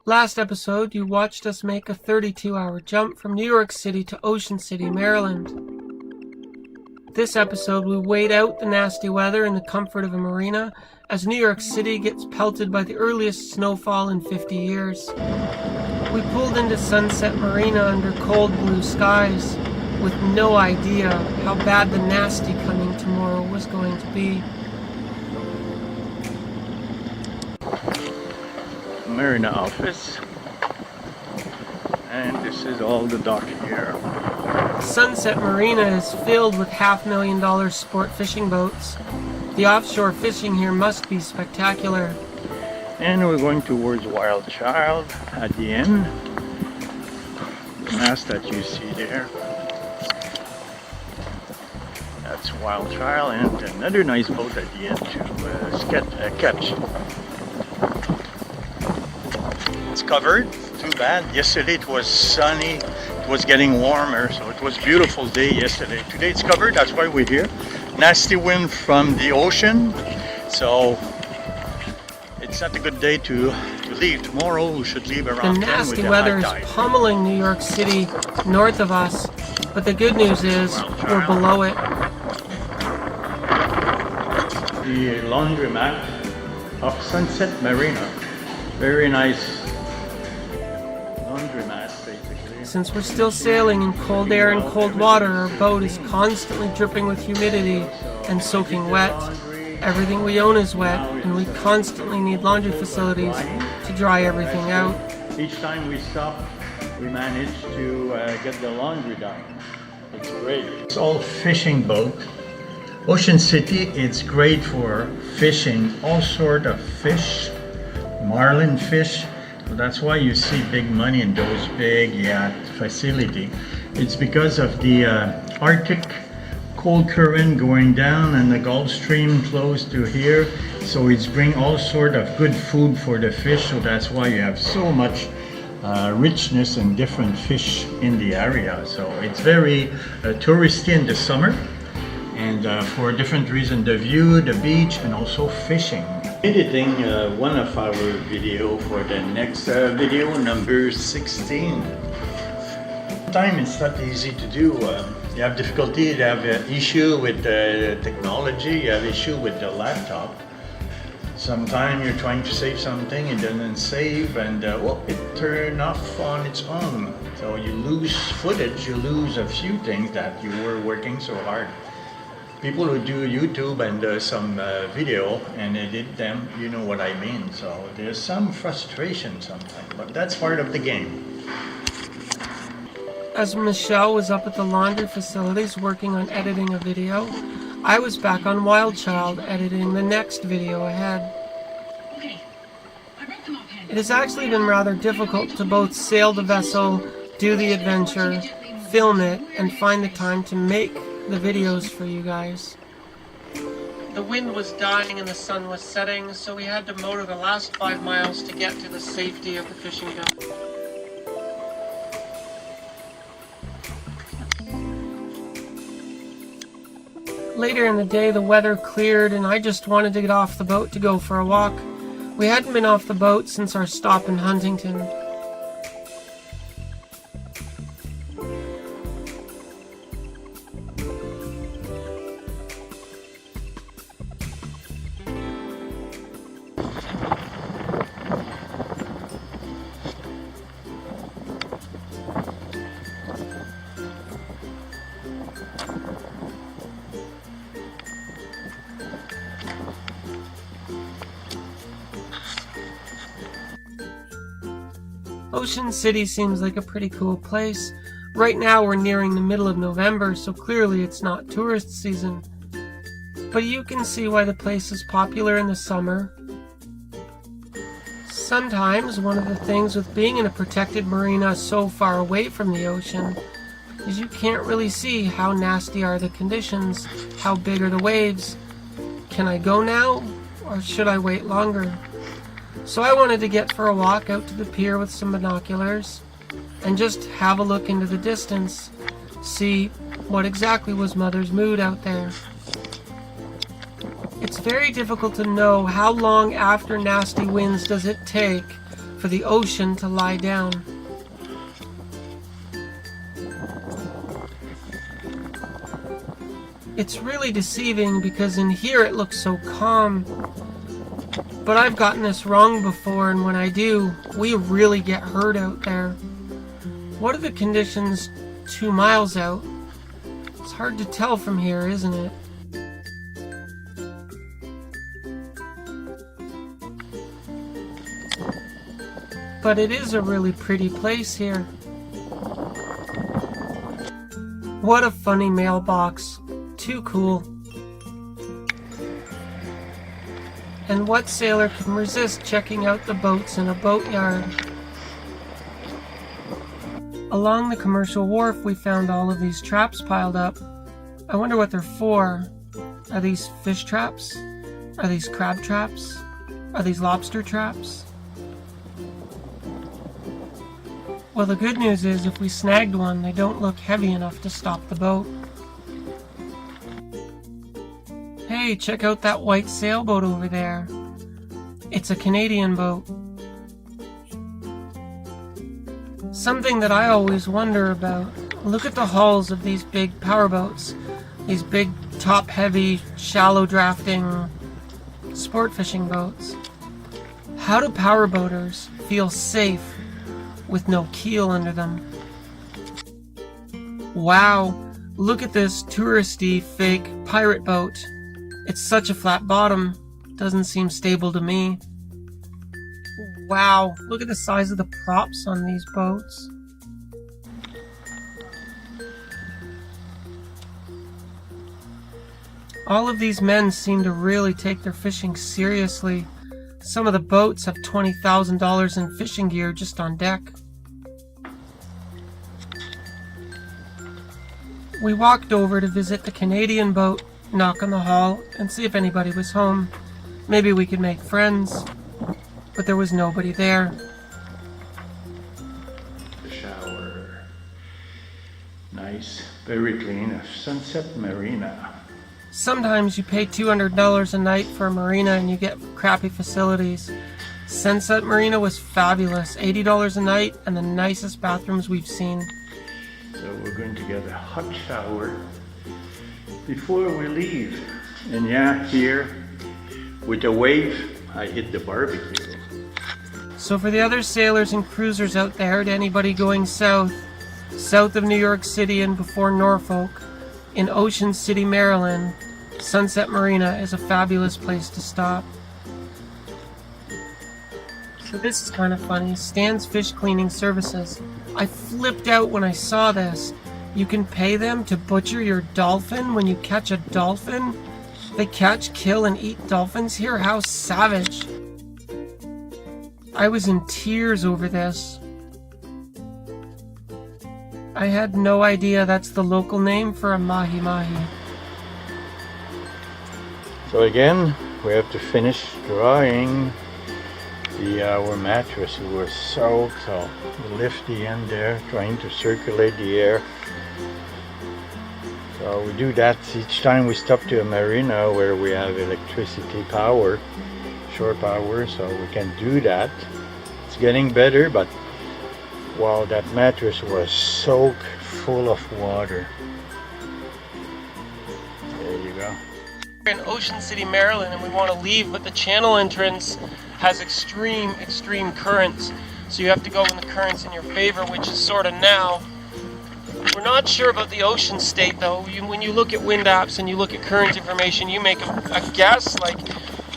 Last episode, you watched us make a 32-hour jump from New York City to Ocean City, Maryland. This episode, we wait out the nasty weather in the comfort of a marina as New York City gets pelted by the earliest snowfall in 50 years. We pulled into Sunset Marina under cold blue skies with no idea how bad the nasty coming tomorrow was going to be. Marina office, and this is all the dock here. Sunset Marina is filled with $500,000 sport fishing boats. The offshore fishing here must be spectacular. And we're going towards WildChild at the end. The mast that you see there, that's WildChild, and another nice boat at the end to catch. It's covered, too bad. Yesterday it was sunny, it was getting warmer, so it was a beautiful day yesterday. Today it's covered, that's why we're here. Nasty wind from the ocean, so it's not a good day to leave. Tomorrow we should leave around 10 with the high tide. The nasty weather is pummeling New York City north of us, but the good news is we're below it. The laundromat of Sunset Marina. Very nice laundromat, basically. Since we're still sailing in cold air and cold water, our boat is constantly dripping with humidity and soaking wet. Everything we own is wet, and we constantly need laundry facilities to dry everything out. Each time we stop, we manage to get the laundry done. It's great. It's all fishing boat. Ocean City, it's great for fishing all sort of fish, marlin fish. That's why you see big money in those big yacht facility. It's because of the Arctic cold current going down and the Gulf Stream close to here, so it's bring all sort of good food for the fish, so that's why you have so much richness and different fish in the area. So it's very touristy in the summer, and for different reasons, the view, the beach, and also fishing. Editing one of our video for the next video, number 16. Time it's not easy to do. You have difficulty, you have an issue with the technology, you have issue with the laptop. Sometimes you're trying to save something, it doesn't save, and it turns off on its own. So you lose footage, you lose a few things that you were working so hard. People who do YouTube and some video and edit them, you know what I mean. So there's some frustration sometimes, but that's part of the game. As Michelle was up at the laundry facilities working on editing a video, I was back on WildChild editing the next video ahead. It has actually been rather difficult to both sail the vessel, do the adventure, film it, and find the time to make the videos for you guys. The wind was dying and the sun was setting, so we had to motor the last 5 miles to get to the safety of the fishing dock. Later in the day, the weather cleared and I just wanted to get off the boat to go for a walk. We hadn't been off the boat since our stop in Huntington. Ocean City seems like a pretty cool place. Right now we're nearing the middle of November, so clearly it's not tourist season. But you can see why the place is popular in the summer. Sometimes one of the things with being in a protected marina so far away from the ocean is you can't really see how nasty are the conditions, how big are the waves. Can I go now, or should I wait longer? So I wanted to get for a walk out to the pier with some binoculars and just have a look into the distance, see what exactly was Mother's mood out there. It's very difficult to know how long after nasty winds does it take for the ocean to lie down. It's really deceiving because in here it looks so calm. But I've gotten this wrong before, and when I do, we really get hurt out there. What are the conditions 2 miles out? It's hard to tell from here, isn't it? But it is a really pretty place here. What a funny mailbox. Too cool. And what sailor can resist checking out the boats in a boatyard? Along the commercial wharf, we found all of these traps piled up. I wonder what they're for. Are these fish traps? Are these crab traps? Are these lobster traps? Well, the good news is if we snagged one, they don't look heavy enough to stop the boat. Hey, check out that white sailboat over there. It's a Canadian boat. Something that I always wonder about. Look at the hulls of these big powerboats. These big, top-heavy, shallow drafting sport fishing boats. How do powerboaters feel safe with no keel under them? Wow, look at this touristy fake pirate boat. It's such a flat bottom, doesn't seem stable to me. Wow, look at the size of the props on these boats. All of these men seem to really take their fishing seriously. Some of the boats have $20,000 in fishing gear just on deck. We walked over to visit the Canadian boat, knock on the hall, and see if anybody was home. Maybe we could make friends. But there was nobody there. The shower. Nice, very clean. Sunset Marina. Sometimes you pay $200 a night for a marina and you get crappy facilities. Sunset Marina was fabulous. $80 a night and the nicest bathrooms we've seen. So we're going to get a hot shower before we leave. And yeah, here with the wave, I hit the barbecue. So for the other sailors and cruisers out there, to anybody going south of New York City and before Norfolk, in Ocean City, Maryland, Sunset Marina is a fabulous place to stop. So this is kind of funny. Stan's Fish Cleaning Services. I flipped out when I saw this. You can pay them to butcher your dolphin when you catch a dolphin. They catch, kill, and eat dolphins here? How savage. I was in tears over this. I had no idea that's the local name for a mahi-mahi. So again, we have to finish drying our mattress. It was soaked, so we lift the end there, trying to circulate the air. So we do that each time we stop to a marina where we have electricity power, shore power, so we can do that. It's getting better, but wow, that mattress was soaked full of water. There you go. We're in Ocean City, Maryland, and we want to leave, but the channel entrance has extreme currents. So you have to go when the current's in your favor, which is sort of now. We're not sure about the ocean state, though. When you look at wind apps and you look at current information, you make a guess, like,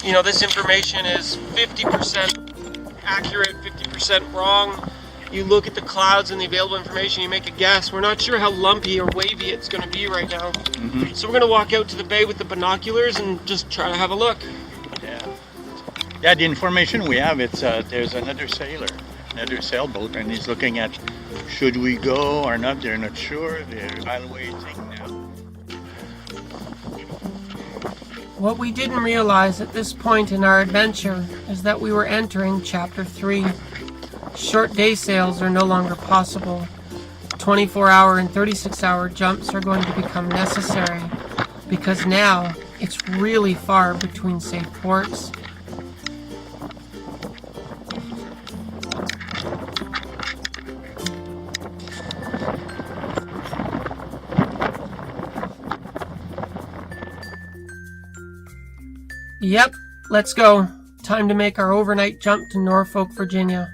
you know, this information is 50% accurate, 50% wrong. You look at the clouds and the available information, you make a guess. We're not sure how lumpy or wavy it's going to be right now. So we're going to walk out to the bay with the binoculars and just try to have a look. Yeah, the information we have, it's there's another sailboat, and he's looking at should we go or not. They're not sure. They're evaluating now. What we didn't realize at this point in our adventure is that we were entering Chapter 3. Short day sails are no longer possible. 24-hour and 36-hour jumps are going to become necessary because now it's really far between safe ports. Yep, let's go. Time to make our overnight jump to Norfolk, Virginia.